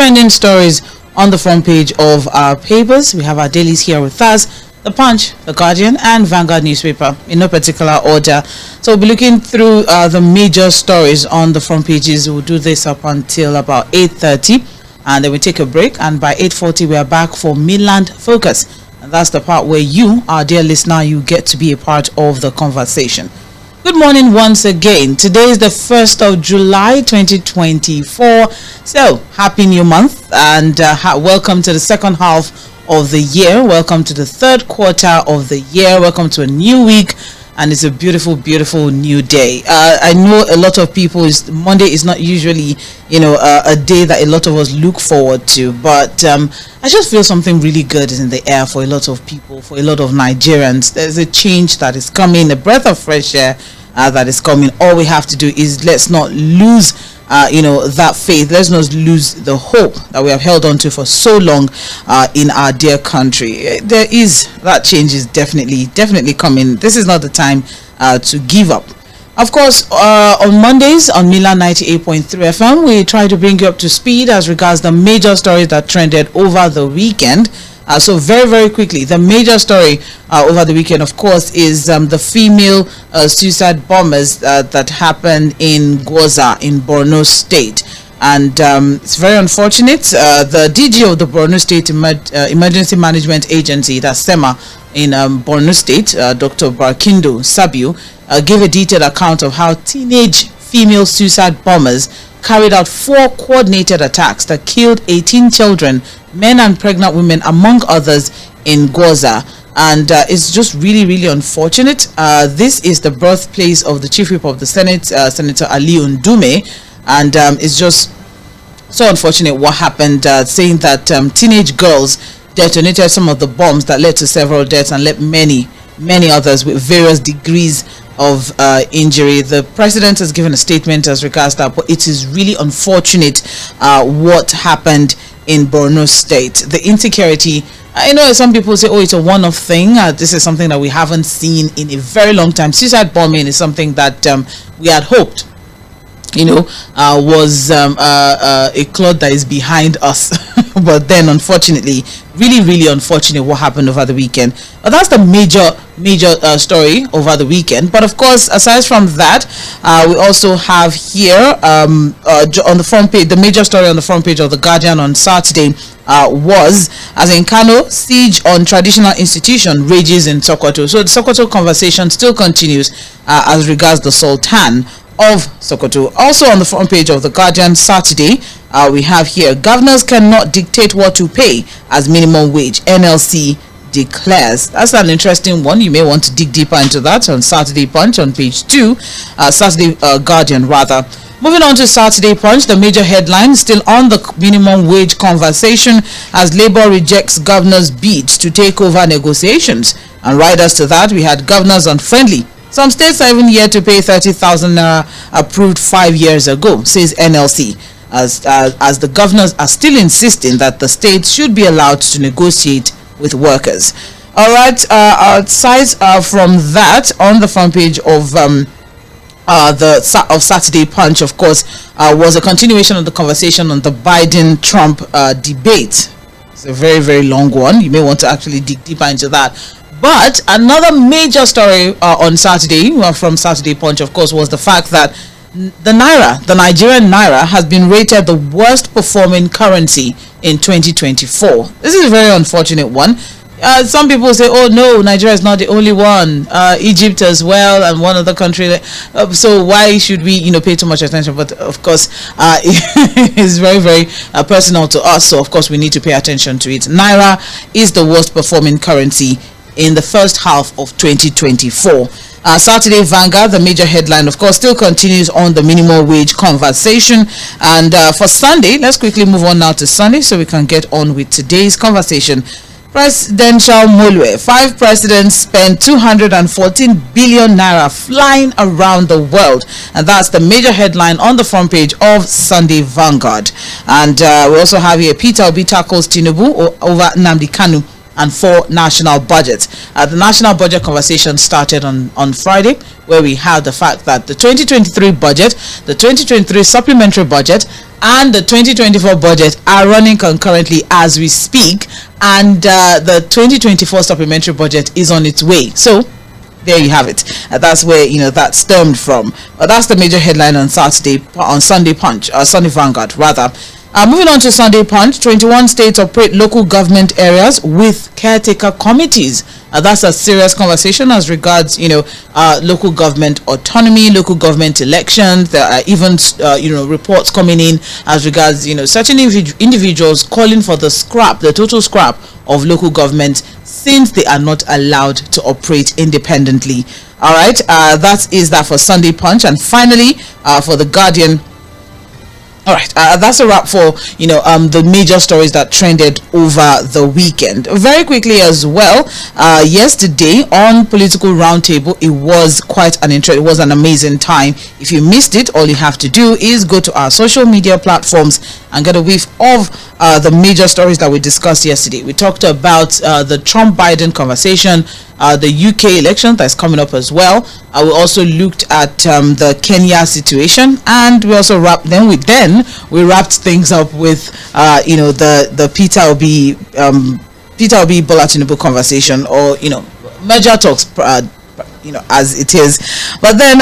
trending stories on the front page of our papers. We have our dailies here with us. The Punch, The Guardian, and Vanguard newspaper in no particular order. So we'll be looking through the major stories on the front pages. We'll do this up until about 8:30, and then we take a break. And by 8:40, we are back for Midland Focus. And that's the part where you, our dear listener, you get to be a part of the conversation. Good morning once again. Today is the 1st of July 2024. So happy new month, and welcome to the second half of the year. Welcome to the third quarter of the year. Welcome to a new week, and it's a beautiful new day. I know a lot of people, Monday is not usually a day that a lot of us look forward to, but I just feel something really good is in the air for a lot of people, for a lot of Nigerians. There's a change that is coming, a breath of fresh air that is coming. All we have to do is let's not lose that faith. Let's not lose the hope that we have held on to for so long in our dear country. There is that change is definitely coming. This is not the time to give up. Of course, on Mondays on Milan 98.3 FM, we try to bring you up to speed as regards the major stories that trended over the weekend. So very quickly, the major story over the weekend, of course, is the female suicide bombers that happened in Gwoza in Borno State. And it's very unfortunate. The DG of the Borno State Emergency Management Agency, that's SEMA, in Borno State, Dr. Barkindo Sabiu, gave a detailed account of how teenage female suicide bombers carried out 4 coordinated attacks that killed 18 children, men and pregnant women, among others, in Gwoza. And it's just really unfortunate. This is the birthplace of the Chief Whip of the Senate, Senator Ali Ndume, and it's just so unfortunate what happened, saying that teenage girls detonated some of the bombs that led to several deaths and left many others with various degrees of injury. The president has given a statement as regards that, but it is really unfortunate what happened in Borno State. The insecurity, I know some people say, oh, it's a one-off thing. This is something that we haven't seen in a very long time. Suicide bombing is something that we had hoped was a cloud that is behind us. But then, unfortunately, really unfortunate what happened over the weekend. But that's the major story over the weekend. But of course, aside from that, we also have here on the front page, the major story on the front page of The Guardian on Saturday was, as in Kano, siege on traditional institution rages in Sokoto. So the Sokoto conversation still continues as regards the Sultan of Sokoto. Also on the front page of The Guardian Saturday, we have here, governors cannot dictate what to pay as minimum wage, NLC declares. That's an interesting one. You may want to dig deeper into that on Saturday Punch on page 2, Saturday Guardian rather. Moving on to Saturday Punch, the major headline still on the minimum wage conversation as Labour rejects governors' bids to take over negotiations. And riders to that, we had governors unfriendly. Some states are even yet to pay 30,000 naira approved 5 years ago, says NLC, as the governors are still insisting that the states should be allowed to negotiate with workers. All right, aside from that, on the front page of Saturday Punch, of course, was a continuation of the conversation on the Biden-Trump debate. It's a very long one. You may want to actually dig deeper into that. But another major story on Saturday, from Saturday Punch, of course, was the fact that the Nigerian naira, has been rated the worst performing currency in 2024. This is a very unfortunate one. Some people say, oh no, Nigeria is not the only one. Egypt as well, and one other country. So why should we, pay too much attention? But of course, it's very personal to us. So of course, we need to pay attention to it. Naira is the worst performing currency in the first half of 2024. Saturday Vanguard, the major headline, of course, still continues on the minimum wage conversation. And for Sunday, let's quickly move on now to Sunday so we can get on with today's conversation. Presidential Mulwe. 5 presidents spent 214 billion naira flying around the world. And that's the major headline on the front page of Sunday Vanguard. And we also have here Peter Obi tackles Tinubu over Nnamdi Kanu and 4 national budgets. The national budget conversation started on Friday, where we have the fact that the 2023 budget, the 2023 supplementary budget, and the 2024 budget are running concurrently as we speak, and the 2024 supplementary budget is on its way. So there you have it. That's where that stemmed from. That's the major headline on Sunday Punch, Sunday Vanguard rather. Moving on to Sunday Punch, 21 states operate local government areas with caretaker committees. That's a serious conversation as regards, local government autonomy, local government elections. There are even, reports coming in as regards, certain individuals calling for the total scrap of local government since they are not allowed to operate independently. All right, that for Sunday Punch. And finally, for The Guardian. All right, that's a wrap for the major stories that trended over the weekend. Very quickly as well, yesterday on Political Roundtable, it was it was an amazing time. If you missed it, all you have to do is go to our social media platforms and get a whiff of the major stories that we discussed yesterday. We talked about the Trump-Biden conversation, the UK election that's coming up as well. We also looked at the Kenya situation, and we also wrapped things up with the Peter Obi Bola Tinubu conversation, or merger talks, as it is. But then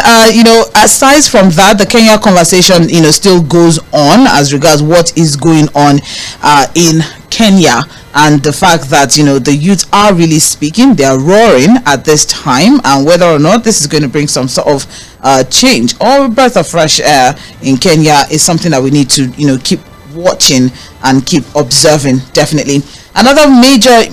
aside from that, the Kenya conversation still goes on as regards what is going on in Kenya, and the fact that the youth are really speaking, they are roaring at this time, and whether or not this is going to bring some sort of change or a breath of fresh air in Kenya is something that we need to keep watching and keep observing. Definitely. Another major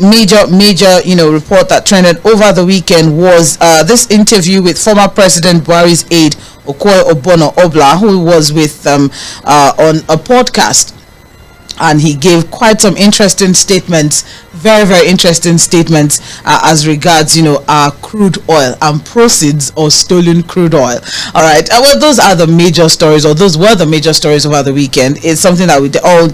report that trended over the weekend was this interview with former President Buhari's aide Okoye-Ogbonna-Obla, who was with on a podcast. And he gave quite some interesting statements, very, very interesting statements as regards, our crude oil and proceeds of stolen crude oil. All right. Well, those are the major stories, or those were the major stories over the weekend. It's something that we all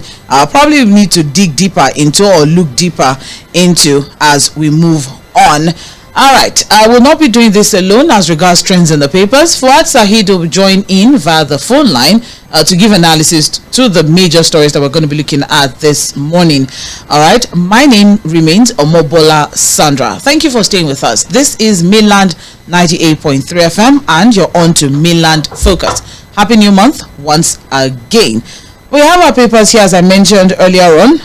probably need to dig deeper into, or look deeper into, as we move on. All right, I will not be doing this alone as regards trends in the papers. Fuad Sahid will join in via the phone line to give analysis to the major stories that we're going to be looking at this morning. All right, my name remains Omobola Sandra. Thank you for staying with us. This is Mainland 98.3 FM, and you're on to Mainland Focus. Happy New Month once again. We have our papers here, as I mentioned earlier on,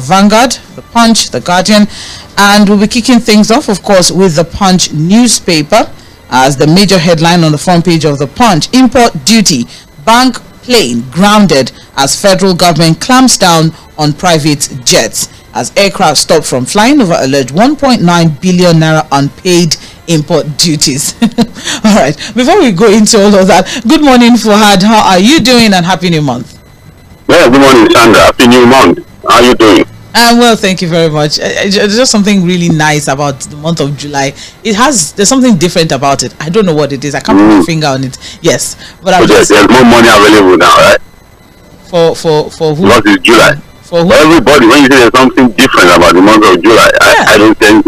Vanguard, The Punch, The Guardian, and we'll be kicking things off, of course, with The Punch newspaper as the major headline on the front page of The Punch. Import duty, bank plane grounded as federal government clamps down on private jets as aircraft stop from flying over alleged 1.9 billion naira unpaid import duties. All right, before we go into all of that, good morning, Fuad. How are you doing, and happy new month? Yeah, good morning, Sandra. Happy new month. How are you doing? Well, thank you very much. There's just something really nice about the month of July. There's something different about it. I don't know what it is. I can't put my finger on it. Yes, but there's more money available now, right? For who? Because it's July. For who? For everybody, when you say there's something different about the month of July, I don't think.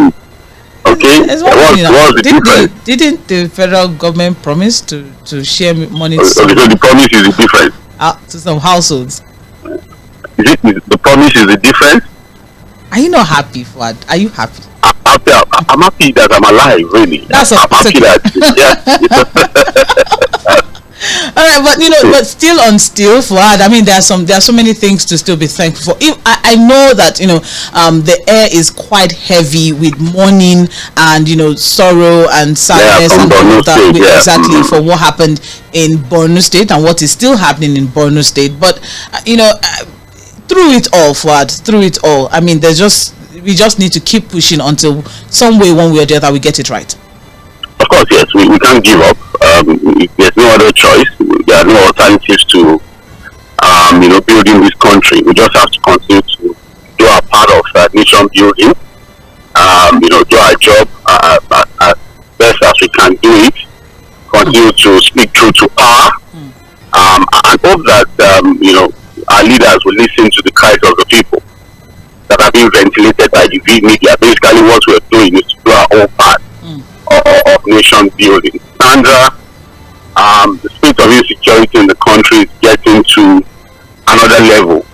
Okay, what's the difference? Didn't the federal government promise to share money? So the promise is the difference. To some households. The promise is the difference? Are you not happy, Fuad? Are you happy? I'm happy that I'm alive, really. I'm happy that. All right, but still on still, Fuad. I mean, there are so many things to still be thankful for. I know that the air is quite heavy with mourning and sorrow and sadness and all of that. Exactly for what happened in Borno State and what is still happening in Borno State. But through it all, Fuad, through it all, I mean, we just need to keep pushing until some way, one way or the other, we get it right. Of course, yes, we can't give up. There's no other choice. There are no alternatives to, building this country. We just have to continue to do our part of nation building. Do our job as best as we can do it. Continue to speak true to power, and hope that our leaders will listen to the cries of the people that are being ventilated by the media. Basically, basically what we're doing is to do our own part of nation building. Sandra, the state of insecurity in the country is getting to another level.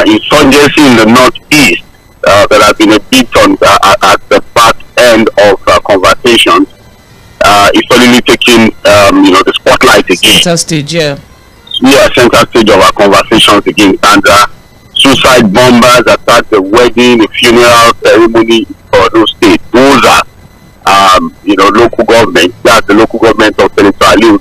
Insurgency in the northeast that has been a bit on at the back end of conversations is suddenly taking the spotlight again. Center stage, yeah. Yeah, center stage of our conversations again. And suicide bombers attack the wedding, the funeral ceremony for those states. Those are local government. That's the local government of Tʀᴇᴜ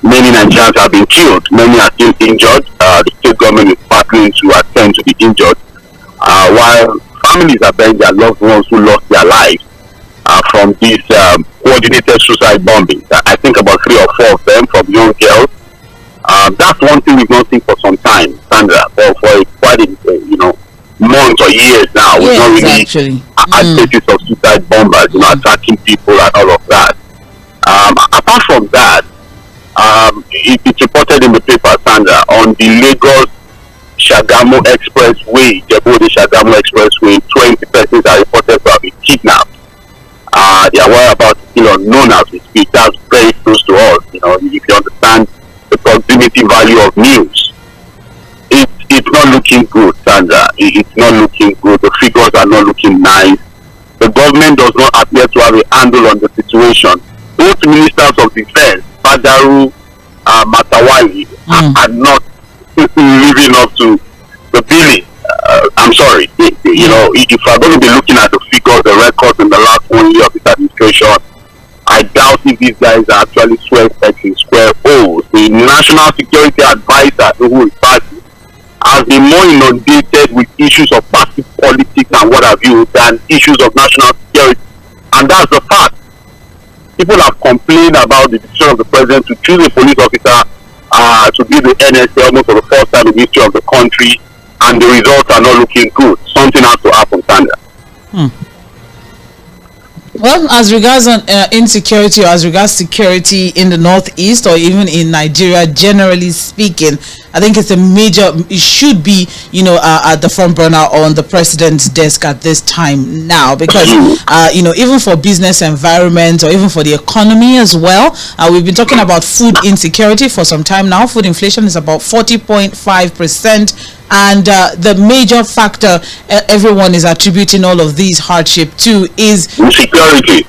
many Nigerians have been killed. Many are still injured. The state government is battling to attend to the injured, while families are bearing their loved ones who lost their lives from these coordinated suicide bombings. I think about 3 or 4 of them from young girls. That's one thing we've not seen for some time, Sandra. For quite months or years now, we've not really had cases of suicide bombers, attacking people and all of that. Apart from that, it's reported in the paper, Sandra, on the Lagos-Shagamu Expressway, Jᴏɪṛ Expressway, 20 persons are reported to have been kidnapped. Their whereabouts is still unknown as we speak. That's very close to us. If you understand the proximity value of news, it's not looking good, Sandra. It's not looking good. The figures are not looking nice. The government does not appear to have a handle on the situation. Both ministers of defense, Badaru, Matawali, are not living up to the billing. I'm sorry. If we're going to be looking at the figures, the records in the last 1 year of this administration, I doubt if these guys are actually square holes. The National Security Advisor, who is party, has been more inundated with issues of party politics and what have you than issues of national security. And that's the fact. People have complained about the decision of the president to choose a police officer to be the NSA almost for the first time in the history of the country, and the results are not looking good. Something has to happen, Sandra. Well, as regards insecurity, or as regards security in the northeast, or even in Nigeria, generally speaking, I think it's it should be, at the front burner on the president's desk at this time now, because, even for business environment or even for the economy as well, we've been talking about food insecurity for some time now. Food inflation is about 40.5%. And the major factor everyone is attributing all of these hardship to is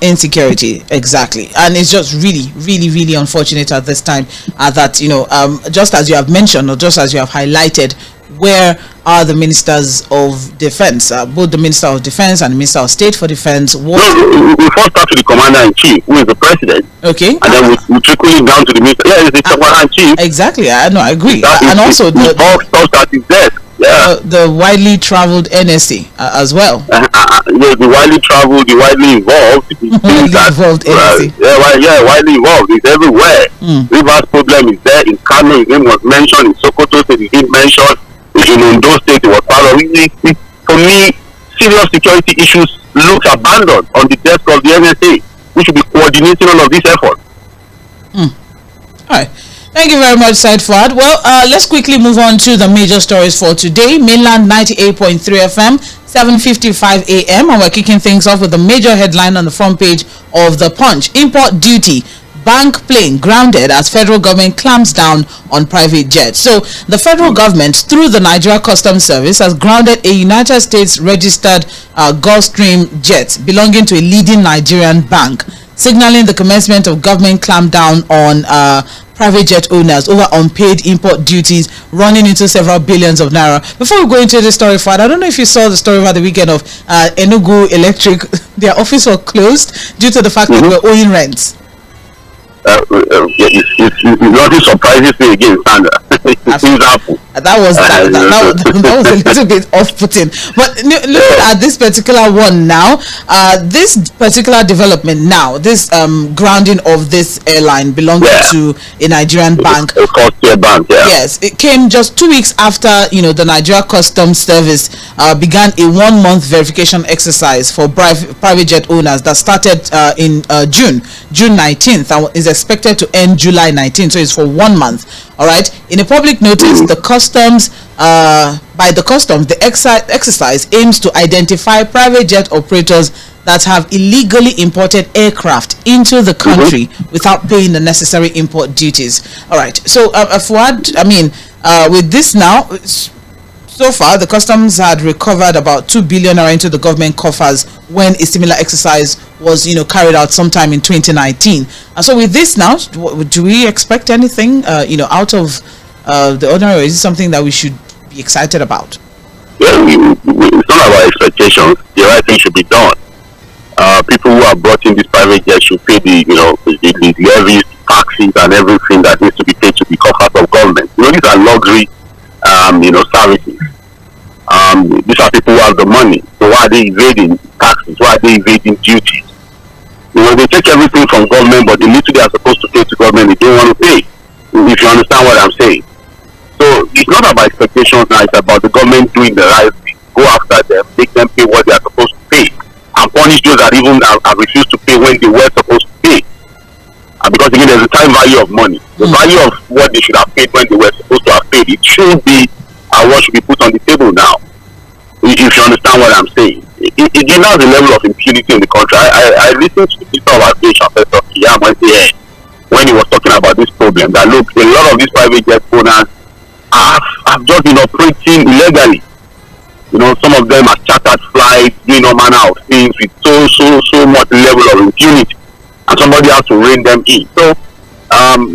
insecurity, exactly. And it's just really, really, really unfortunate at this time that, just as you have mentioned, or just as you have highlighted, where are the ministers of defense, both the Minister of Defense and the Minister of State for Defense? We first start to the Commander-in-Chief, who is the President. Okay. And then we trickle it down to the Minister. Yeah, it's the Commander-in-Chief. Exactly. I agree. And also the widely traveled NSA as well. The widely traveled, the widely involved. NSA. Widely involved. It's everywhere. Rivers problem is there. In Kano, his name was mentioned. In Sokoto State, his name mentioned. In Ondo State, it was part of it. For me, serious security issues look abandoned on the desk of the NSA. We should be coordinating all of these efforts. All right. Thank you very much, Said Fuad. Well, let's quickly move on to the major stories for today. Mainland 98.3 FM, 7:55 a.m. And we're kicking things off with the major headline on the front page of The Punch. Import duty. Bank plane grounded as federal government clamps down on private jets. So the federal government, through the Nigeria Customs Service, has grounded a United States registered Gulfstream jet belonging to a leading Nigerian bank, signaling the commencement of government clampdown on private jet owners over unpaid import duties running into several billions of naira. Before we go into the story, Fad, I don't know if you saw the story over the weekend of Enugu Electric. Their office was closed due to the fact that we're owing rents. It's nothing surprises me again, Sandra. That was a little bit off-putting. But looking at this particular one now, this particular development now, this grounding of this airline belonging to a Nigerian bank. Yes, it came just 2 weeks after the Nigeria Customs Service began a 1-month verification exercise for private jet owners that started in June 19th and is expected to end July 19th. So it's for 1 month. All right. In a public notice, the Customs by the customs, the exercise aims to identify private jet operators that have illegally imported aircraft into the country without paying the necessary import duties. All right. So, Fuad, I mean, with this now, so far the customs had recovered about 2 billion into the government coffers when a similar exercise was, carried out sometime in 2019. And so, with this now, do we expect anything, out of the ordinary? Or is it something that we should be excited about? Yeah, it's not about expectations. The right thing should be done. People who are brought in this private jet should pay the levies, taxes, and everything that needs to be paid to the coffers of government. These are luxury, services. These are people who have the money. So why are they evading taxes? Why are they evading duties? They take everything from government, but the little they are supposed to pay to government, they don't want to pay. If you understand what I'm saying. So it's not about expectations now. It's about the government doing the right thing. Go after them, make them pay what they are supposed to pay, and punish those that even have refused to pay when they were supposed to pay. Because again, there's a time value of money. The value of what they should have paid when they were supposed to have paid, it should be what should be put on the table now. If you understand what I'm saying. It has a level of impunity in the country. I listened to the Minister of Aviation, Professor Tʀᴇɪᴅs, when he was talking about this problem, that look, a lot of these private jet owners have just been operating illegally. Some of them are chartered flights, doing all manner of things with so much level of impunity, and somebody has to rein them in. So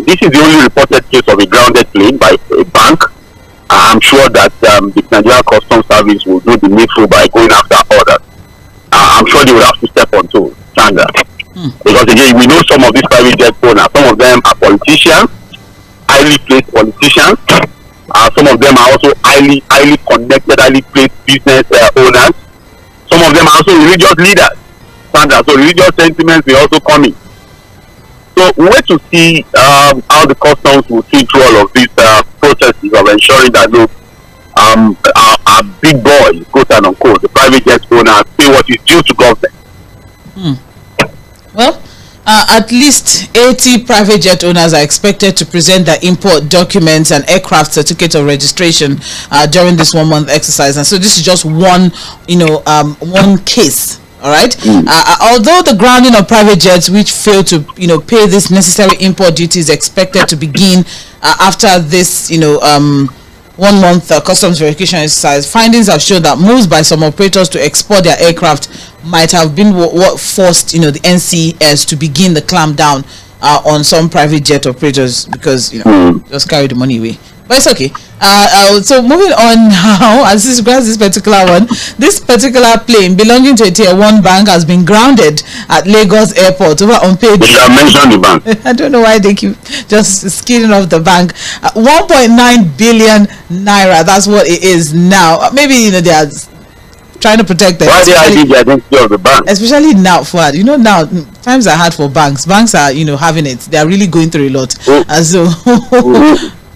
this is the only reported case of a grounded plane by a bank. I'm sure that the Nigerian Customs Service will do the needful by going after others. I'm sure they will have to step on toes, because again, we know some of these private jet owners. Some of them are politicians, highly placed politicians. Some of them are also highly connected, highly placed business owners. Some of them are also religious leaders. So religious sentiments will also come in. So we wait to see how the customs will see through all of these processes of ensuring that our big boys, quote and unquote, the private jet owners, pay what is due to government. Well, at least 80 private jet owners are expected to present their import documents and aircraft certificate of registration during this 1 month exercise. And so this is just one case. All right. Although the grounding of private jets which fail to pay this necessary import duty is expected to begin after this 1 month customs verification exercise, findings have shown that moves by some operators to export their aircraft might have been what forced the NCS to begin the clampdown on some private jet operators, because just carry the money away. But it's okay. So moving on now, as regards this particular one, this particular plane belonging to a tier 1 bank has been grounded at Lagos Airport over on page. You have mentioned the bank. I don't know why they keep just skidding off the bank. 1.9 billion naira. That's what it is now. Maybe they are trying to protect them. Why they hide the identity of the bank? Especially now, Fuad. Now times are hard for banks. Banks are having it. They are really going through a lot. And so.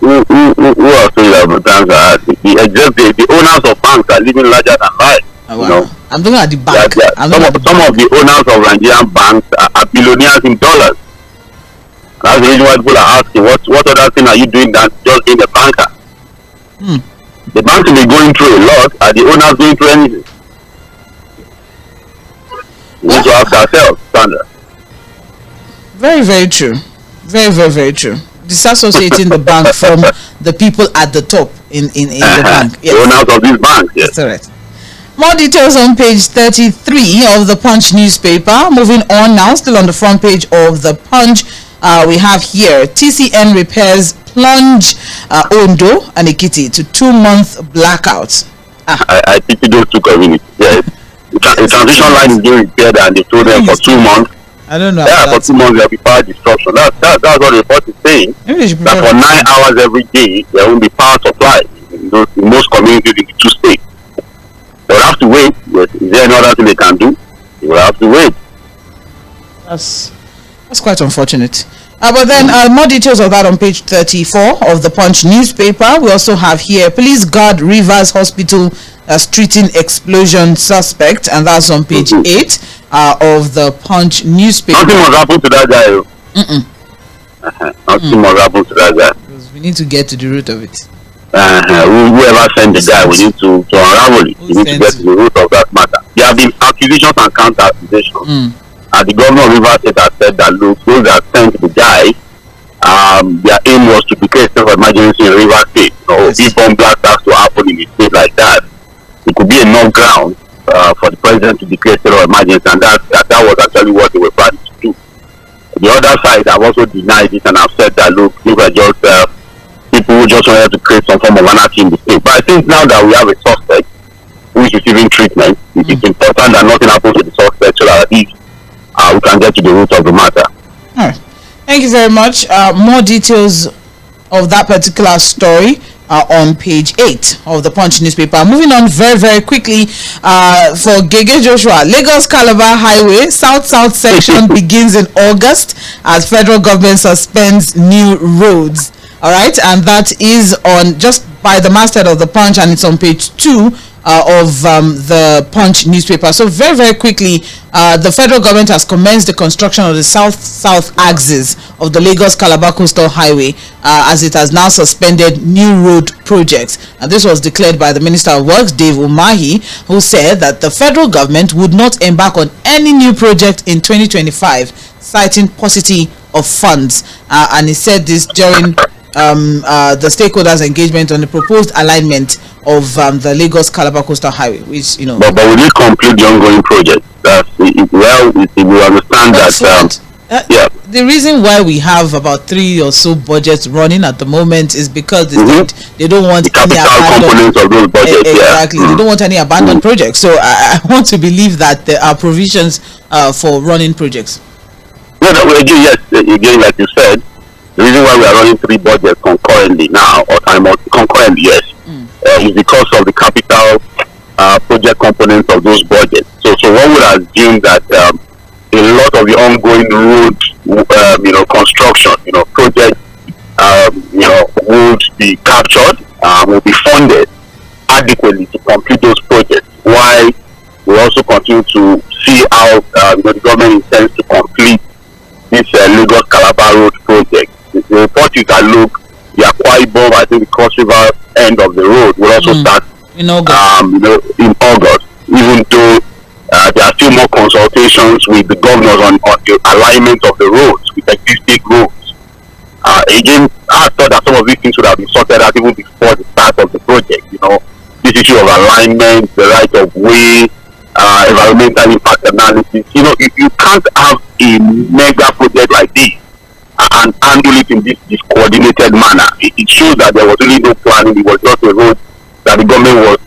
Who are saying that times are hard? The owners of banks are living larger than life. Wow. I'm talking about the bank. Some of the owners of Nigerian banks are billionaires in dollars. That's the reason why people are asking, what other thing are you doing than just being a banker? The banks will be going through a lot. Are the owners going through anything? We need to ask ourselves, Sandra. Very, very true. Very, very, very true. Disassociating the bank from the people at the top in the bank. Yes. The owners of these banks, yes. That's correct. More details on page 33 of the Punch newspaper. Moving on now, still on the front page of the Punch, we have here TCN repairs plunge Ondo and Ekiti to 2-month blackout. I pity those two communities. Yes. The transmission line is being repaired and they told them for 2 months. I don't know. Yeah, for 2 months there will be power destruction. That's what the report is saying. That for 9 hours every day there won't be power supply in most communities in the 2 states. They will have to wait. Yes. Is there any other thing they can do? They will have to wait. That's quite unfortunate. But then more details of that on page 34 of the Punch newspaper. We also have here police guard Rivers Hospital treating explosion suspect, and that's on page 8 of the Punch newspaper. Nothing must happen to that guy. Nothing must happen to that guy. Because we need to get to the root of it. whoever sent the guy, we need to unravel it. We need to get to the root of that matter. There have been accusations and counter accusations. And the governor of Rivers State has said that, look, those that sent the guy, their aim was to declare state of emergency in Rivers State. If bomb blast has to happen in a state like that, it could be enough ground for the president to declare state of emergency, and that was actually what they were planning to do. The other side have also denied it and have said that, look, these are just people who just wanted to create some form of anarchy in the state. But I think now that we have a suspect who is receiving treatment, it is important that nothing happens to the suspect, so that at least we can get to the root of the matter. All right. Thank you very much. More details of that particular story are on page 8 of the Punch newspaper. Moving on very, very quickly for Gege Joshua. Lagos Calabar Highway South-South section begins in August as federal government suspends new roads. All right, and that is on just by the masthead of the Punch, and it's on page 2 of the Punch newspaper. So very, very quickly, the federal government has commenced the construction of the south-south axis of the Lagos Calabar Coastal Highway as it has now suspended new road projects. And this was declared by the Minister of Works, Dave Umahi, who said that the federal government would not embark on any new project in 2025, citing paucity of funds. And he said this during the stakeholders' engagement on the proposed alignment of the Lagos Calabar Coastal Highway, which But will it complete the ongoing project? We understand that. The reason why we have about 3 or so budgets running at the moment is because they don't want the capital components of those budgets. Exactly, they don't want any abandoned projects. So I want to believe that there are provisions for running projects. Yes, again, like you said. The reason why we are running 3 budgets concurrently now, concurrently, yes, is because of the capital project components of those budgets. So one would assume that a lot of the ongoing road, construction, projects, would be captured, will be funded adequately to complete those projects. While we also continue to see how the government intends to complete this Lagos Calabar Road project. The report is that, look, the Akwa-Ibom, I think the Cross River end of the road will also start in August. In August, even though there are still more consultations with the governors on the alignment of the roads with existing roads. Again, I thought that some of these things would have been sorted out even before the start of the project. This issue of alignment, the right of way, environmental impact analysis. You can't have a mega project like this and handle it in this coordinated manner. It shows that there was really no planning. It was just a road that the government was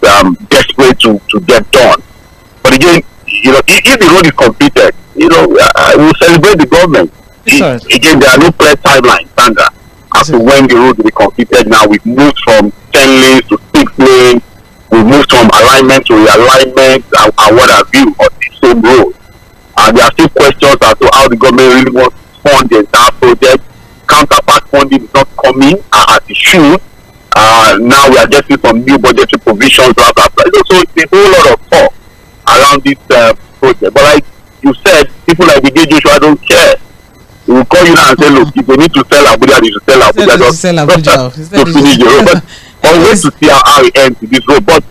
desperate to get done. But again, if the road is completed, we'll celebrate the government. Again, there are no clear timelines, Sandra, as to when the road will be completed. Now we've moved from 10 lanes to 6 lanes. We've moved from alignment to realignment and what have you on the same road. There are still questions as to how the government really wants to fund the entire project. Counterpart funding is not coming as it should. Now we are getting some new budgetary provisions, blah, blah, blah. So it's a whole lot of talk around this project. But like you said, people like the Gege Joshua don't care. They will call you now and say, look, if they need to sell Abuja, they should sell Abuja. To finish the road. But always to see how it ends with this road. But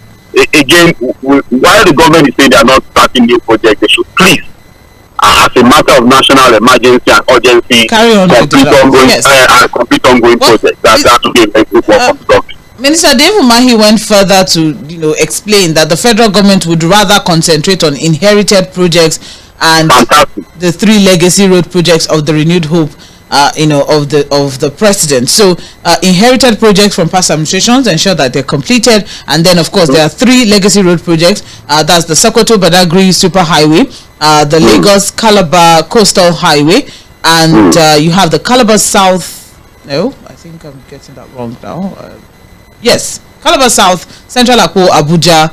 again, while the government is saying they are not starting new projects, they should please, as a matter of national emergency and urgency, complete ongoing projects. That would be a very good work from the government. Minister Dave Umahi went further to explain that the federal government would rather concentrate on inherited projects and the 3 legacy road projects of the renewed hope of the president. So inherited projects from past administrations, ensure that they're completed, and then of course there are 3 legacy road projects. That's the Sokoto-Badagry Super Highway, the Lagos Calabar Coastal Highway, and you have the Calabar South. No, I think I'm getting that wrong now. Yes, Calabar South Central Akpo Abuja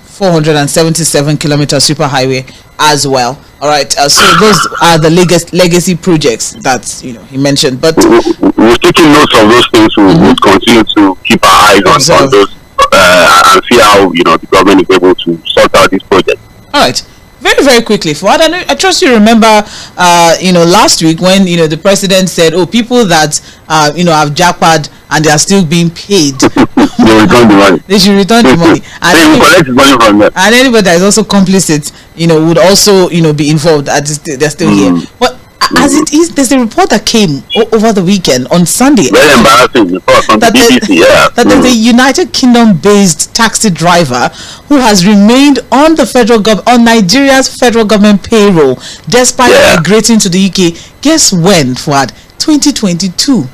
477 kilometer super highway as well. All right, so those are the legacy projects that he mentioned. But we're taking notes of those things. We'll continue to keep our eyes on those and see how the government is able to sort out this project. All right. Very, very quickly, Fuad, I trust you remember, last week when, the president said, people that, have jackpot and they are still being paid. They return the money. They should return the money. And they will collect the money from them. And anybody that is also complicit, would also, be involved. They're still here. But as it is, there's a report that came over the weekend on Sunday. Very embarrassing report from the BBC. That there's a United Kingdom-based taxi driver who has remained on the on Nigeria's federal government payroll despite migrating to the UK. Guess when, Fuad? 2022.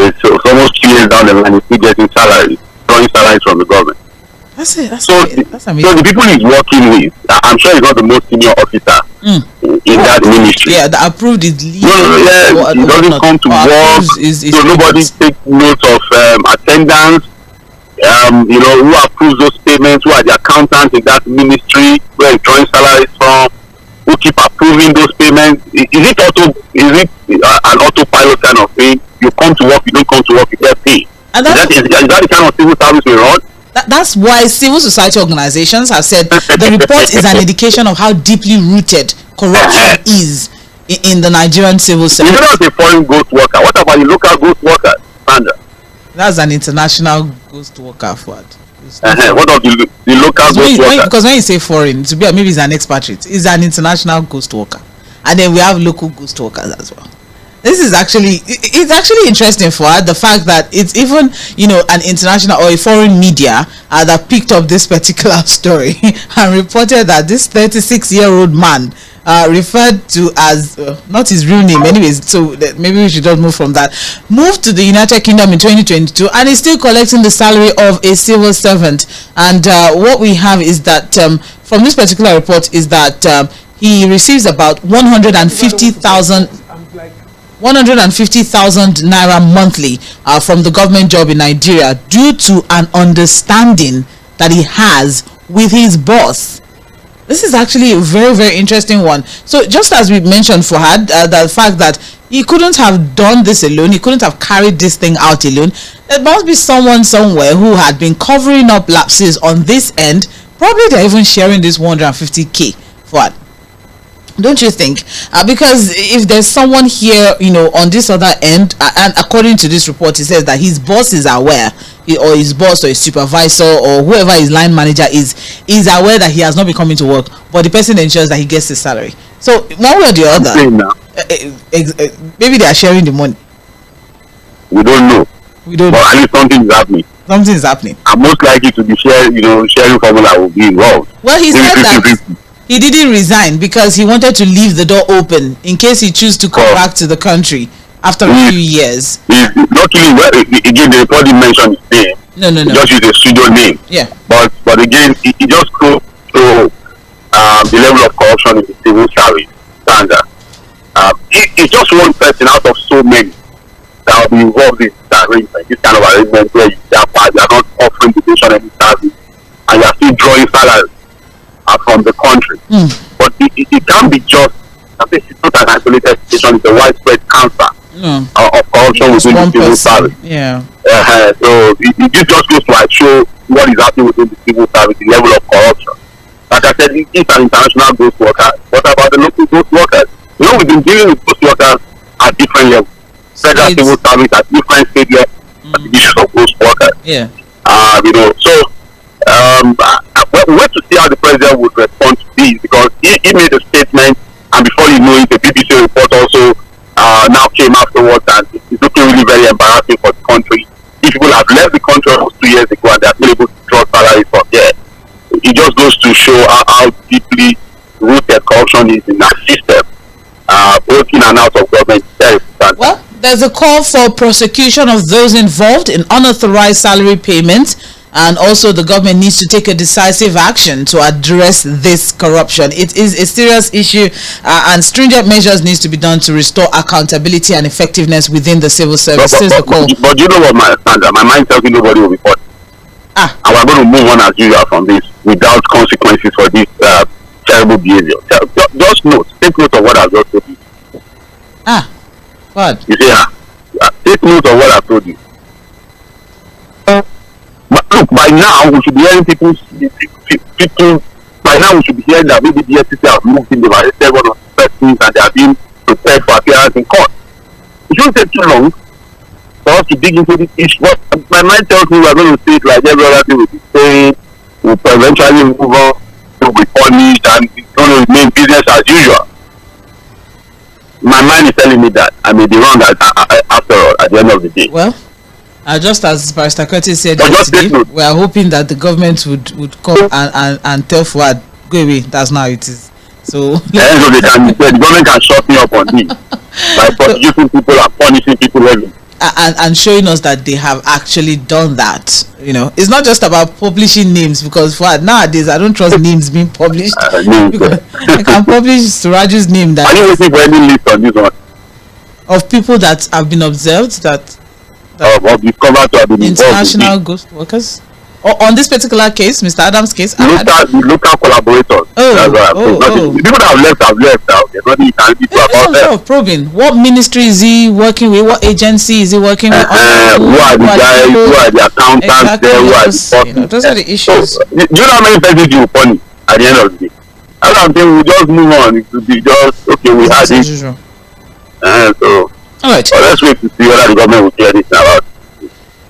It's almost 2 years down the line. He's still getting salaries, drawing salaries from the government. That's it. That's amazing. So the people he's working with, I'm sure he's not the most senior officer in that ministry. Yeah, that approved his leave. He doesn't come to work. So nobody takes note of attendance. Who approves those payments? Who are the accountants in that ministry? Where he's drawing salaries from? Who keep approving those payments? Is it an autopilot kind of thing? You come to work, you don't come to work, you get paid. Is that the kind of civil service we run? That's why civil society organizations have said the report is an indication of how deeply rooted corruption is in the Nigerian civil service. You're not a foreign ghost worker. What about the local ghost worker, Sandra? That's an international ghost worker, Fuad. What of the local ghost worker? Because when you say foreign, maybe he's an expatriate. He's an international ghost worker. And then we have local ghost workers as well. This is actually interesting for the fact that it's even an international or a foreign media that picked up this particular story and reported that this 36-year-old man referred to as not his real name anyways, so maybe we should just move from that, moved to the United Kingdom in 2022 and is still collecting the salary of a civil servant. And what we have is that from this particular report is that he receives about 150,000 naira monthly from the government job in Nigeria due to an understanding that he has with his boss. This is actually a very, very interesting one. So just as we mentioned, Fuad, the fact that he couldn't have done this alone, he couldn't have carried this thing out alone. There must be someone somewhere who had been covering up lapses on this end. Probably they're even sharing this 150k, Fuad. Don't you think? Because if there's someone here, on this other end, and according to this report, it says that his boss is aware, or his boss or his supervisor or whoever his line manager is aware that he has not been coming to work, but the person ensures that he gets his salary. So one way or the other, maybe they are sharing the money. We don't know. But at least something is happening. Something is happening. I'm most likely to be sharing formula will be involved. Well, he said that he didn't resign because he wanted to leave the door open in case he chooses to come back to the country after a few years. Luckily, again, they probably mentioned his name. No. Just use a studio name. Yeah. But again, he just goes to the level of corruption in the civil service standard. It's just one person out of so many that will be involved in this arrangement, this kind of arrangement where you are not offering the nation any service and you are still drawing salaries from the country. But it can't be just, it's not an isolated situation, it's a widespread cancer of corruption within the civil service. Yeah. So it just goes to show what is happening within the civil service, the level of corruption. Like I said, it's an international ghost worker. What about the local ghost workers? We've been dealing with ghost workers at different levels. Federal civil service at different state levels, at the issues of ghost workers. Yeah. We wait to see how the president would respond to this, because he made a statement, and before you know it, the BBC report also now came afterwards, and it's looking really very embarrassing for the country. If people have left the country almost 2 years ago and they are still able to draw salaries from there, it just goes to show how deeply rooted corruption is in our system, both in and out of government. Well, there's a call for prosecution of those involved in unauthorized salary payments. And also the government needs to take a decisive action to address this corruption. It is a serious issue, and stringent measures needs to be done to restore accountability and effectiveness within the civil service. But you know what, my mind tells me nobody will be caught. And we're going to move on as usual from this without consequences for this terrible behavior. Just take note of what I've just told you. What? You see, take note of what I've told you. But look, by now we should be hearing people. By now we should be hearing that maybe the FCC have moved in, they've arrested one of the persons and they are being prepared for appearance in court. It shouldn't take too long for us to dig into this issue. What my mind tells me we're going to see it like every other thing will be saying, we'll eventually move on, to be punished, and it's going to remain business as usual. My mind is telling me that I may be wrong after all, at the end of the day. Well, just as Barrister Curtis said yesterday, we are hoping that the government would come and tell Fuad, go away, that's not how it is. So the government can shut me up on this by prosecuting people and punishing people heavily. And showing us that they have actually done that. You know, it's not just about publishing names, because for nowadays I don't trust names being published. I can publish Suraju's name. Are you waiting for any list on this one? Of people that have been observed that of discovered to have been international ghost workers. On this particular case, Mr. Adams' case, local collaborators. The people that have left now. There's nothing you can do about them. Probing. What ministry is he working with? What agency is he working with? Who are the guys? Who are the accountants there? Who are the those are the issues. So, you know how many people you punish at the end of the day? I don't think we just move on. It will be just, okay, we had it. So, all right. Well, let's wait to see whether the government will clear this out.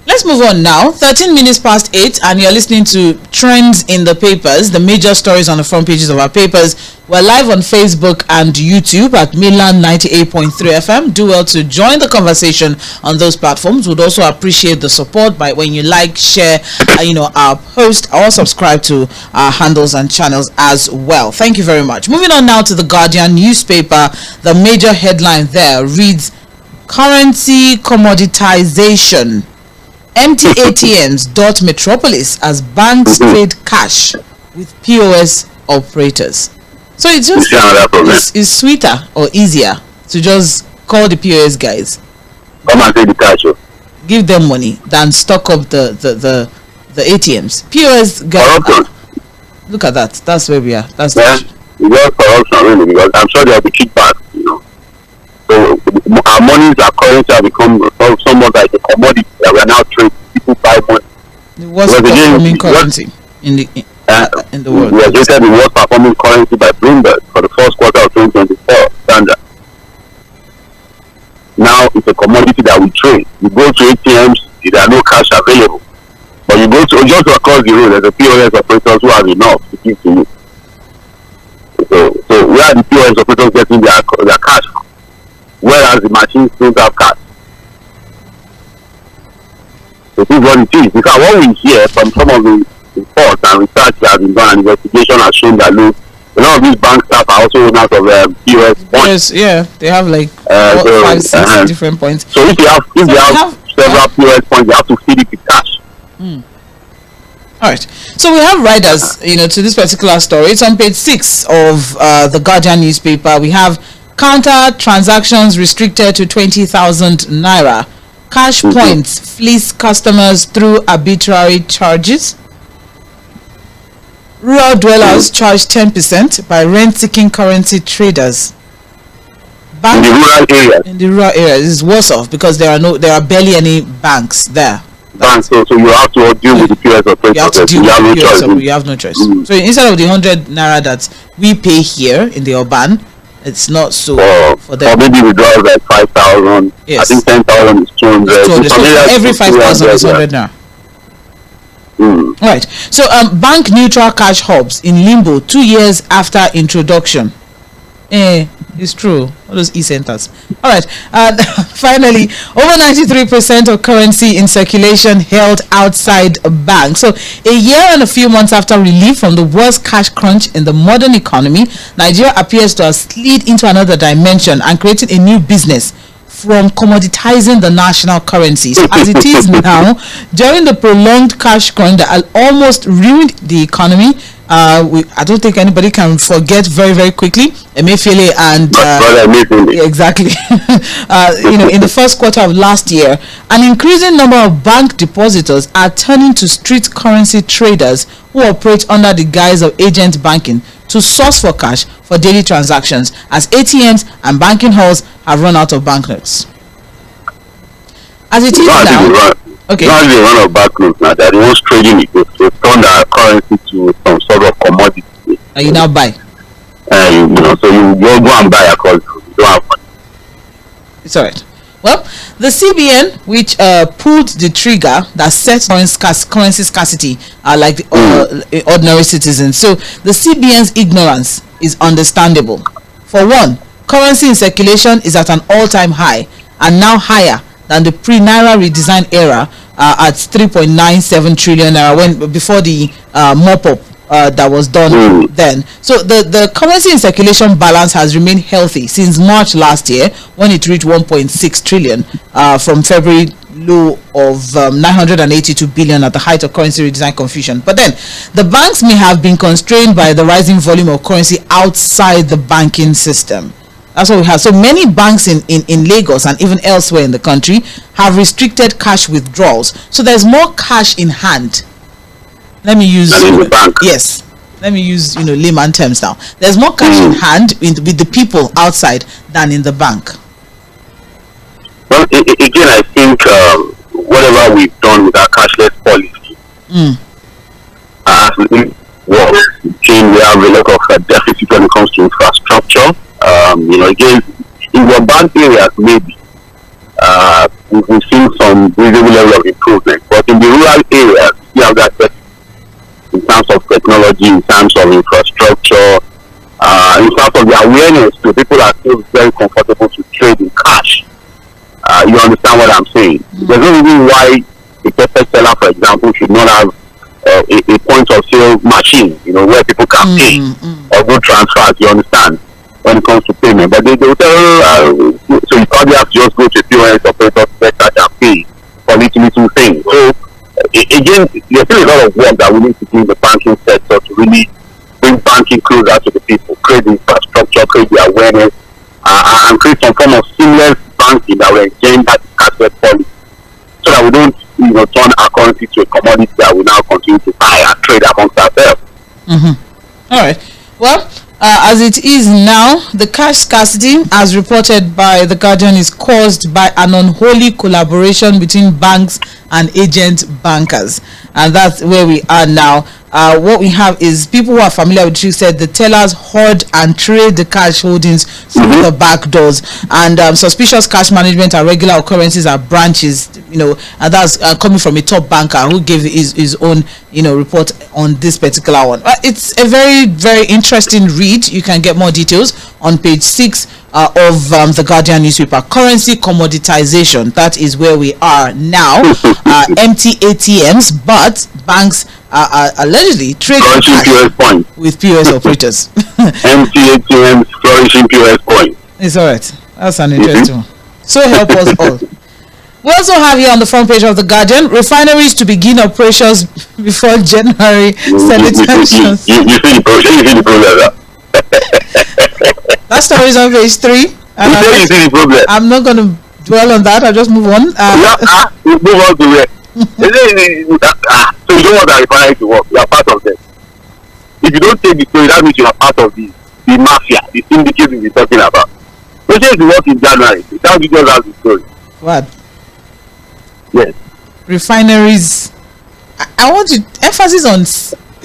Let's move on now. 13 minutes past 8, and you're listening to Trends in the Papers, the major stories on the front pages of our papers. We're live on Facebook and YouTube at Milan 98.3 FM. Do well to join the conversation on those platforms. Would also appreciate the support by when you like, share, our post, or subscribe to our handles and channels as well. Thank you very much. Moving on now to the Guardian newspaper. The major headline there reads, "Currency commoditization. Empty ATMs dot metropolis as banks trade cash with POS operators." So it's just it's sweeter or easier to just call the POS guys, come and take the cash, give them money, than stock up the ATMs. POS guys, look at that. That's where we are. That's corruption, really, because I'm sure there'll be kickbacks, So our monies, our currency have become somewhat like a commodity that we are now trading. People buy money. The worst performing currency in the world. We are just the worst performing currency by Bloomberg for the first quarter of 2024 standard. Now it's a commodity that we trade. You go to ATMs, there are no cash available. But you go to just across the road, there's a POS operators who have enough to give to you. So where are the POS operators getting their cash from? Whereas the machines don't have cash. So this is what it is. Because what we hear from some of the reports and research that has been done, and investigation has shown that a lot of these bank staff are also owners of POS points. Yes, yeah, they have like 5, 6 different points. So if they have several POS points, they have to feed it with cash. All right. So we have riders, to this particular story. It's on page 6 of the Guardian newspaper. We have counter transactions restricted to 20,000 naira. Cash points fleece customers through arbitrary charges. Rural dwellers charge 10% by rent-seeking currency traders. In the rural areas. In the rural areas, it's worse off because there are barely any banks there. So you have to deal with the POS operators. You have to deal with the POS. You have no choice. So instead of the 100 naira that we pay here in the urban, it's not so for them. Or maybe we draw like 5,000. Yes. I think 10,000 is 200. So every 5,000 is 100 now. Right. So bank neutral cash hubs in limbo 2 years after introduction. It's true. All those e-centers. All right. Finally, over 93% of currency in circulation held outside a bank. So a year and a few months after relief from the worst cash crunch in the modern economy, Nigeria appears to have slid into another dimension and created a new business from commoditizing the national currency. So as it is now, during the prolonged cash crunch that almost ruined the economy, I don't think anybody can forget very, very quickly Emefiele and exactly in the first quarter of last year, an increasing number of bank depositors are turning to street currency traders who operate under the guise of agent banking to source for cash for daily transactions, as ATMs and banking halls have run out of banknotes. As it is now, okay. Not the run of banknotes now. They're the ones trading it to turn their currency to some sort of commodity. And you now buy. So you go and buy a call. You don't have money. It's alright. Well, the CBN, which pulled the trigger that set currency scarcity, like the ordinary citizens. So the CBN's ignorance is understandable. For one, currency in circulation is at an all-time high and now higher than the pre-Naira redesign era at 3.97 trillion naira when before the mop-up that was done then. So the currency in circulation balance has remained healthy since March last year when it reached 1.6 trillion from February low of 982 billion at the height of currency redesign confusion. But then the banks may have been constrained by the rising volume of currency outside the banking system. That's what we have. So many banks in Lagos and even elsewhere in the country have restricted cash withdrawals. So there's more cash in hand. Let me use yes. Let me use layman terms now. There's more cash in hand with the people outside than in the bank. Well, again, I think whatever we've done with our cashless policy, as we have a lot of deficit when it comes to infrastructure. Again, in the urban areas, maybe we've seen some reasonable level of improvement, but in the rural areas, we have that deficit in terms of technology, in terms of infrastructure, in terms of the awareness to people are still very comfortable to trade in cash. You understand what I'm saying? There's no reason why a pepper seller, for example, should not have a point of sale machine, where people can pay or do transfers, you understand, when it comes to payment. But they will tell so you probably have to just go to a POS operator to get cash and pay for little things. So, again, there's still a lot of work that we need to do in the banking sector to really bring banking closer to the people, create the infrastructure, create the awareness, and create some form of seamless banking that will engender the cashless policy, so that we don't turn our currency to a commodity that we now continue to buy and trade amongst ourselves. All right. Well, as it is now, the cash scarcity, as reported by The Guardian, is caused by an unholy collaboration between banks and agent bankers, and that's where we are now. What we have is people who are familiar with you said the tellers hoard and trade the cash holdings through the back doors, and suspicious cash management are regular occurrences at branches, and that's coming from a top banker who gave his own report on this particular one. It's a very, very interesting read. You can get more details on page 6 of the Guardian newspaper. Currency commoditization, that is where we are now. Empty ATMs, but banks are allegedly trading with POS operators. Empty ATMs, flourishing POS points. It's alright. That's an interesting one. So help us all. We also have here on the front page of the Guardian, refineries to begin operations before January. You see the problem. That story is on page 3. You see the problem. I'm not going to dwell on that. I'll just move on. Move on to where? So you don't want the refinery to work. You are part of them. If you don't take the story, that means you are part of the mafia, the syndicate we've been talking about. So say to work in January. That you just have the story. What? Yes. Refineries. I want to emphasis on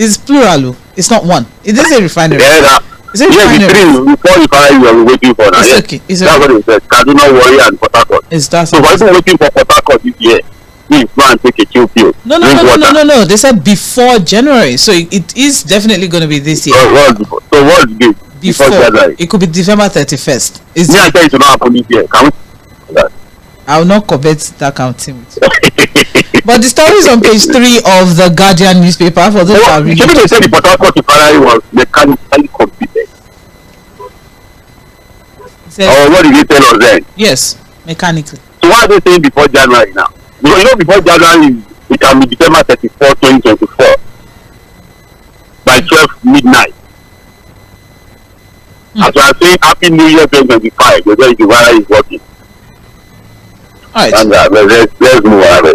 is plural. It's not one. It is a refinery. Yeah, it's a refinery. Before refinery we are waiting for now. It's yes. Okay. It's that's okay. what it says. Kaduna, Warri, and Port Harcourt. It's that. So why are you waiting for Port Harcourt this year? Please go and take a chill pill. No. They said before January, so it is definitely going to be this year. So what's this? Before January. It could be December 31st. I tell you to not happen this year. Can we? I will not covet that counting with you. But the story is on page 3 of the Guardian newspaper. For those who are reading, they said the Port Harcourt refinery was mechanically completed. Or what did they tell us then? Yes, mechanically. So why are they saying before January now? Because before January it can be December 31st, 2024 by 12 midnight. As I am saying, Happy New Year 2025. The refinery is working. All right. And let's move on.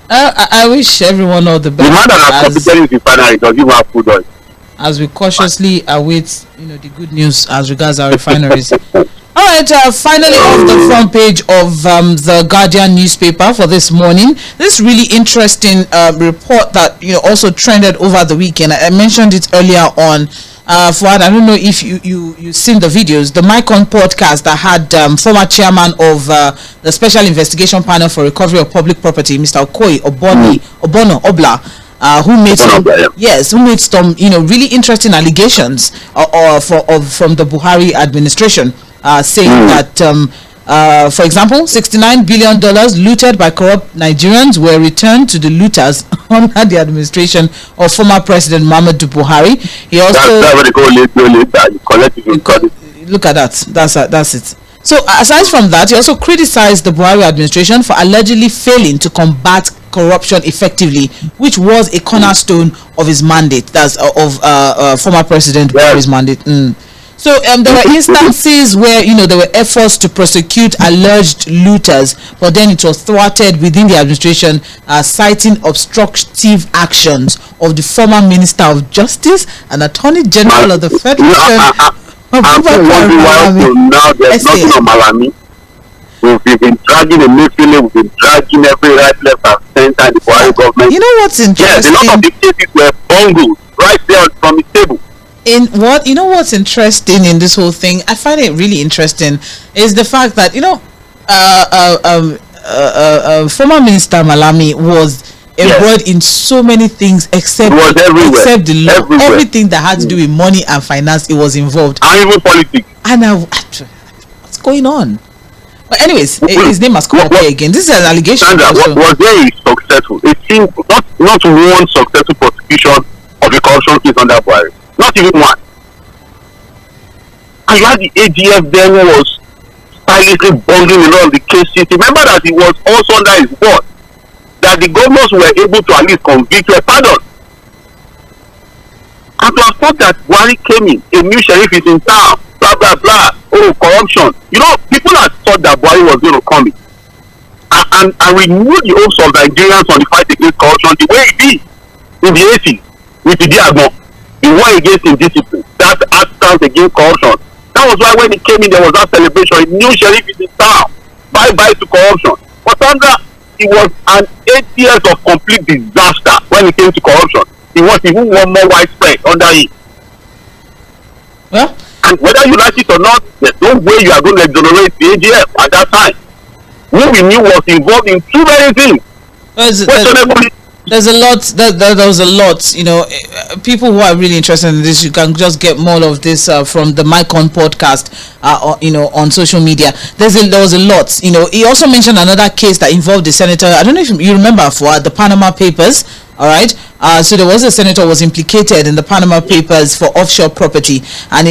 I wish everyone all the best. The man that has completed his refinery does even have food oil. As we cautiously await, the good news as regards our refineries. All right, finally off the front page of the Guardian newspaper for this morning, this really interesting report that also trended over the weekend. I mentioned it earlier on Fuad, I don't know if you seen the videos, the Mycon podcast that had former chairman of the Special Investigation Panel for Recovery of Public Property, Mr. Obono Obla, who made some really interesting allegations from the Buhari administration, saying that for example, $69 billion looted by corrupt Nigerians were returned to the looters under the administration of former President Muhammadu Buhari. He also look at that. That's it. So aside from that, he also criticized the Buhari administration for allegedly failing to combat corruption effectively, which was a cornerstone of his mandate. That's of former President Buhari's mandate. So there were instances where there were efforts to prosecute alleged looters, but then it was thwarted within the administration, citing obstructive actions of the former Minister of Justice and Attorney General of the Federation. Now there's nothing on Malami. We've been dragging the Mayfield, we've been dragging every right, left, and center in the Buhari government. You know what's interesting? Yes, a lot of the cases were bungled right there from the table. What's interesting in this whole thing, I find it really interesting, is the fact that former Minister Malami was embroiled in so many things except the law. Everywhere. Everything that had to do with money and finance, it was involved, and even politics. And what's going on? But anyways, his name has come up here again. This is an allegation. Sandra, was very successful. It seems not one successful prosecution of a corruption case under Buhari. Not even one. And you had the AGF then who was stylishly bungling a lot of the cases. Remember that it was also under his watch that the governors were able to at least convict or pardon. And to have thought that Buhari came in, a new sheriff is in town, blah blah blah, corruption. People had thought that Buhari was going to come in and renew the hopes of Nigerians on the fight against corruption the way he did in the 80s with the Diagbon. The war against indiscipline, that actions against corruption. That was why when he came in, there was that celebration. A new sheriff is in town. Bye bye to corruption. But under, it was an 8 years of complete disaster when it came to corruption. It was even one more widespread under him. Well, and whether you like it or not, there's no way you are going to exonerate the AGF at that time. Who we knew was involved in too many things. There's a lot. There was a lot. People who are really interested in this, you can just get more of this from the Mycon podcast, on social media. There was a lot. He also mentioned another case that involved the senator. I don't know if you remember, for the Panama Papers. All right. So there was a senator who was implicated in the Panama Papers for offshore property, and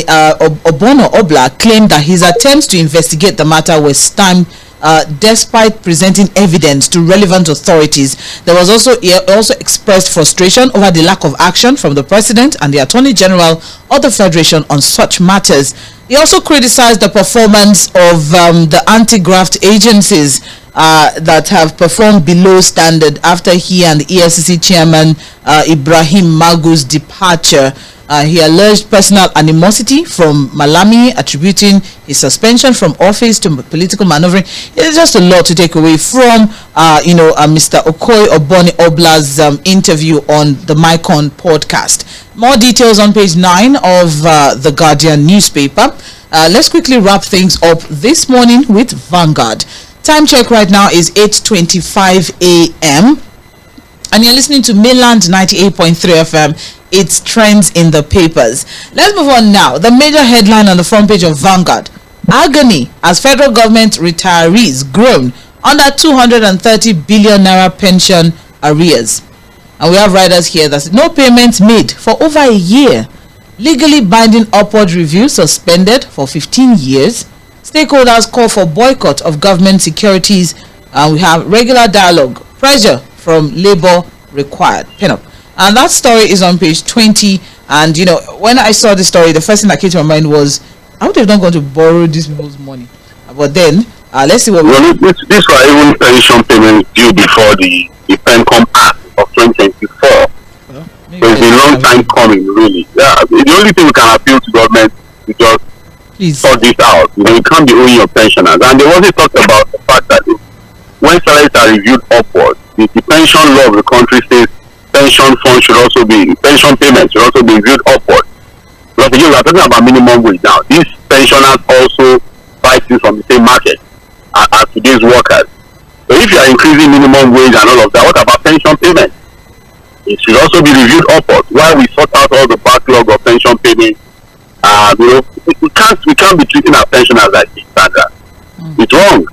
Obono Obla claimed that his attempts to investigate the matter were stymied. Despite presenting evidence to relevant authorities. He also expressed frustration over the lack of action from the President and the Attorney General of the Federation on such matters. He also criticized the performance of the anti-graft agencies that have performed below standard after he and the EFCC chairman Ibrahim Magu's departure. He alleged personal animosity from Malami, attributing his suspension from office to political maneuvering. It's just a lot to take away from, Mr. Obono Obla's interview on the Mycon podcast. More details on page 9 of the Guardian newspaper. Let's quickly wrap things up this morning with Vanguard. Time check right now is 8:25 a.m. and you're listening to Mainland 98.3 FM. It's trends in the papers. Let's move on now. The major headline on the front page of Vanguard: agony as federal government retirees groan under 230 billion naira pension arrears. And we have riders here that said no payments made for over a year. Legally binding upward review suspended for 15 years. Stakeholders call for boycott of government securities. And we have regular dialogue. Pressure from labor required. Pen up. And that story is on page 20. And when I saw this story, the first thing that came to my mind was, I would have not gone to borrow these people's money. But then let's see what this was even pension payments due before the PenCom Act of 2024. It's a long time coming, really. The only thing we can appeal to government is just sort this out. You can't be owing your pensioners. And they also talked about the fact that when salaries are reviewed upwards, the pension law of the country says pension payments should also be reviewed upward. Because again, we are talking about minimum wage now. These pensioners also buy things from the same market as today's workers. So if you are increasing minimum wage and all of that, what about pension payment? It should also be reviewed upwards while we sort out all the backlog of pension payments. We can't be treating our pensioners like this standard. It's wrong.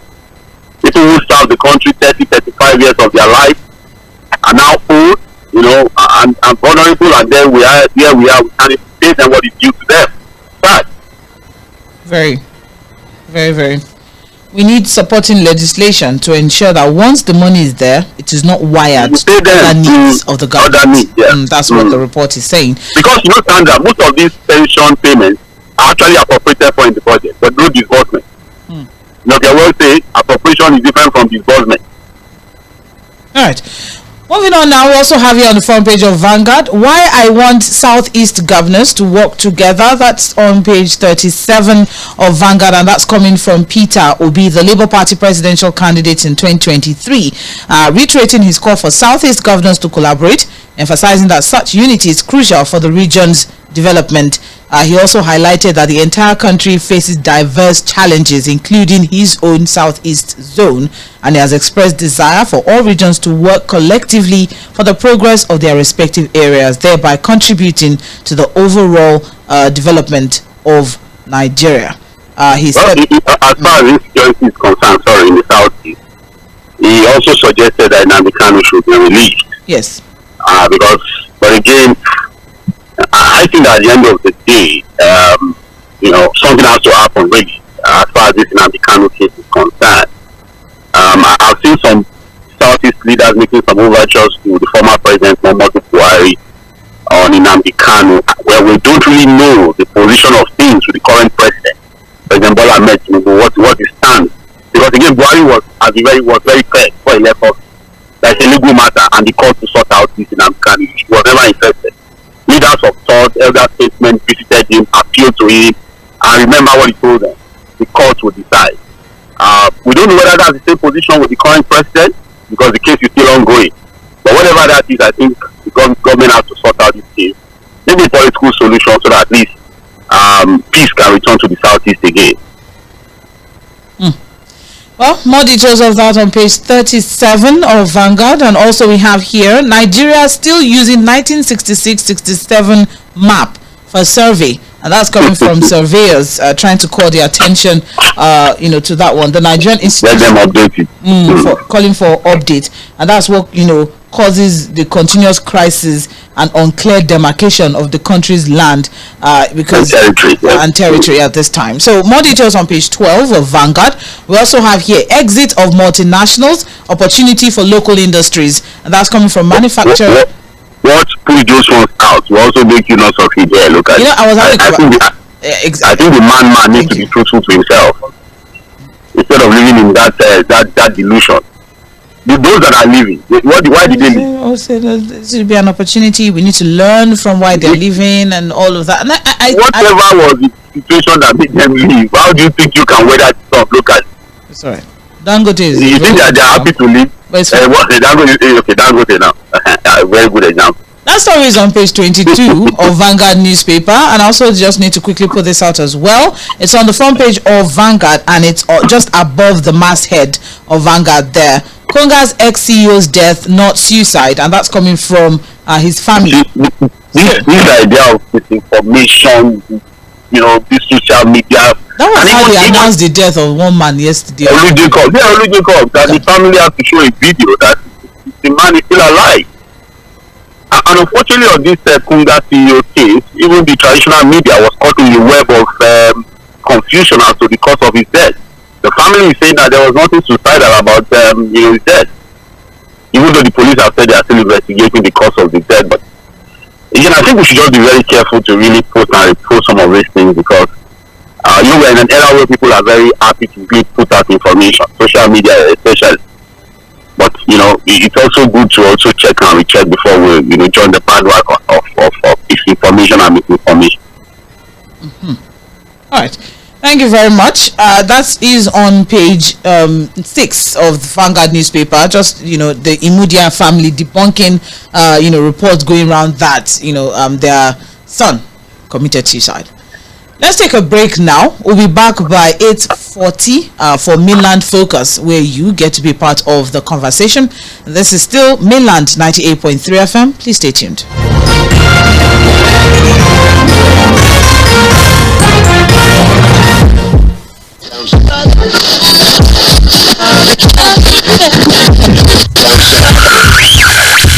People who serve the country 30-35 years of their life are now old, and vulnerable, and then we can't even pay them what is due to them. But very, very, very. We need supporting legislation to ensure that once the money is there, it is not wired to other needs of the government. That's what the report is saying. Because Sandra, most of these pension payments are actually appropriated for in the budget, but no disbursement. They will say appropriation is different from disbursement. All right. Moving on now, we also have here on the front page of Vanguard, why I want Southeast governors to work together. That's on page 37 of Vanguard, and that's coming from Peter Obi, the Labour Party presidential candidate in 2023, reiterating his call for Southeast governors to collaborate, emphasizing that such unity is crucial for the region's development. He also highlighted that the entire country faces diverse challenges, including his own Southeast zone, and he has expressed desire for all regions to work collectively for the progress of their respective areas, thereby contributing to the overall development of Nigeria. He said, as far as insecurity is concerned, in the Southeast, he also suggested that Nnamdi Kanu should be released. Yes. But again, I think that at the end of the day, something has to happen really as far as this Nnamdi Kanu case is concerned. I've seen some Southeast leaders making some overtures to the former president Muhammadu Buhari on Nnamdi Kanu, where we don't really know the position of things with the current president, President Bola Ahmed Tinubu, what his stance. Because again, Buhari was very clear before he left office. That's a legal matter, and the court to sort out this Nnamdi Kanu. He was never interested. Leaders of thought, elder statesmen visited him, appealed to him, and remember what he told them. The court will decide. We don't know whether that's the same position with the current president, because the case is still ongoing. But whatever that is, I think the government has to sort out this case. Maybe a political solution so that at least peace can return to the Southeast again. Well, more details of that on page 37 of Vanguard. And also we have here, Nigeria still using 1966-67 map for survey. And that's coming from surveyors trying to call their attention, to that one. The Nigerian Institute calling for update. And that's what, causes the continuous crisis and unclear demarcation of the country's land and territory at this time. So more details on page 12 of Vanguard. We also have here exit of multinationals, opportunity for local industries, and that's coming from manufacturer. What put those ones out will also make you not succeed there. Look at I think the man needs to be truthful to himself instead of living in that delusion. Those that are living, why did they leave? Also, this will be an opportunity. We need to learn from why they're living and all of that. And whatever was the situation that made them leave, how do you think you can weather the storm? Look at it. Sorry. Dangote is. You think that they're happy to leave? Dangote now. A very good example. That story is on page 22 of Vanguard newspaper, and I also just need to quickly put this out as well. It's on the front page of Vanguard, and it's just above the masthead of Vanguard there. Konga's ex-CEO's death, not suicide, and that's coming from his family. This idea of misinformation, this social media. That was how they announced the death of one man yesterday. Jacob, that the family has to show a video that the man is still alive. And unfortunately, on this Konga CEO case, even the traditional media was caught in the web of confusion as to the cause of his death. The family is saying that there was nothing suicidal about his death, even though the police have said they are still investigating the cause of the death. But again, I think we should just be very careful to really post and report some of these things, because we're in an era where people are very happy to put out information, social media especially. But it's also good to also check and recheck before we join the bandwagon of disinformation and misinformation. All right. Thank you very much. That is on page 6 of the Vanguard newspaper. Just the Imudia family debunking reports going around that their son committed suicide. Let's take a break now. We'll be back by 8:40 for Mainland Focus, where you get to be part of the conversation. This is still Mainland 98.3 FM. Please stay tuned.